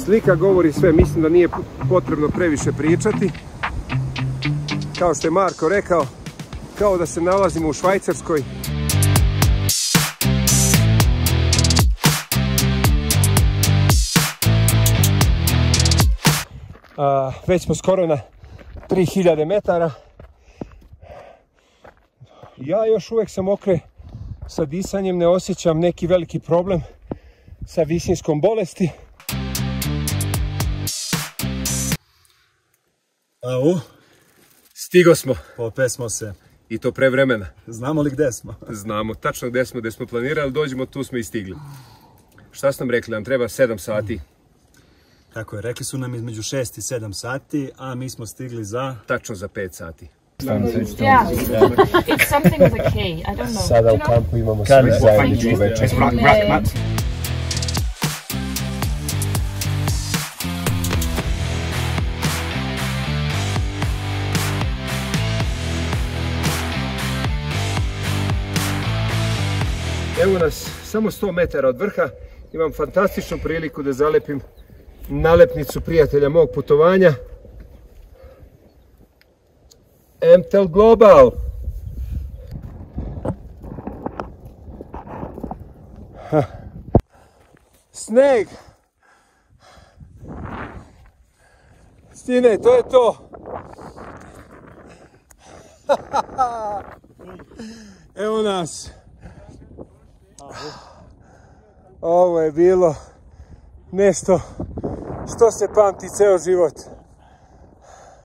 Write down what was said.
Slika govori sve, mislim da nije potrebno previše pričati. Kao što je Marko rekao, kao da se nalazimo u Švajcarskoj. Već smo skoro na 3000 metara. Ja još uvijek sam okre sa disanjem, ne osjećam neki veliki problem sa visinskom bolesti. Au, Stigo smo. opet smo se. I to pre vremena. Znamo li gde smo? Znamo tačno gde smo planirali, dođemo, tu smo i stigli. Šta su nam rekli? Nam treba 7 sati. Tako je, rekli su nam između 6 i 7 sati, a mi smo stigli za... Tačno za 5 sati. Yeah, it's something with a K. I don't know. Sada u kampu imamo svi zajedničku večer. Evo nas samo 100 metara od vrha. Imam fantastičnu priliku da zalepim nalepnicu prijatelja mog putovanja. MTEL Global. Sneg. Stine, to je to. Evo nas. Ovo je bilo nešto što se pamti ceo život.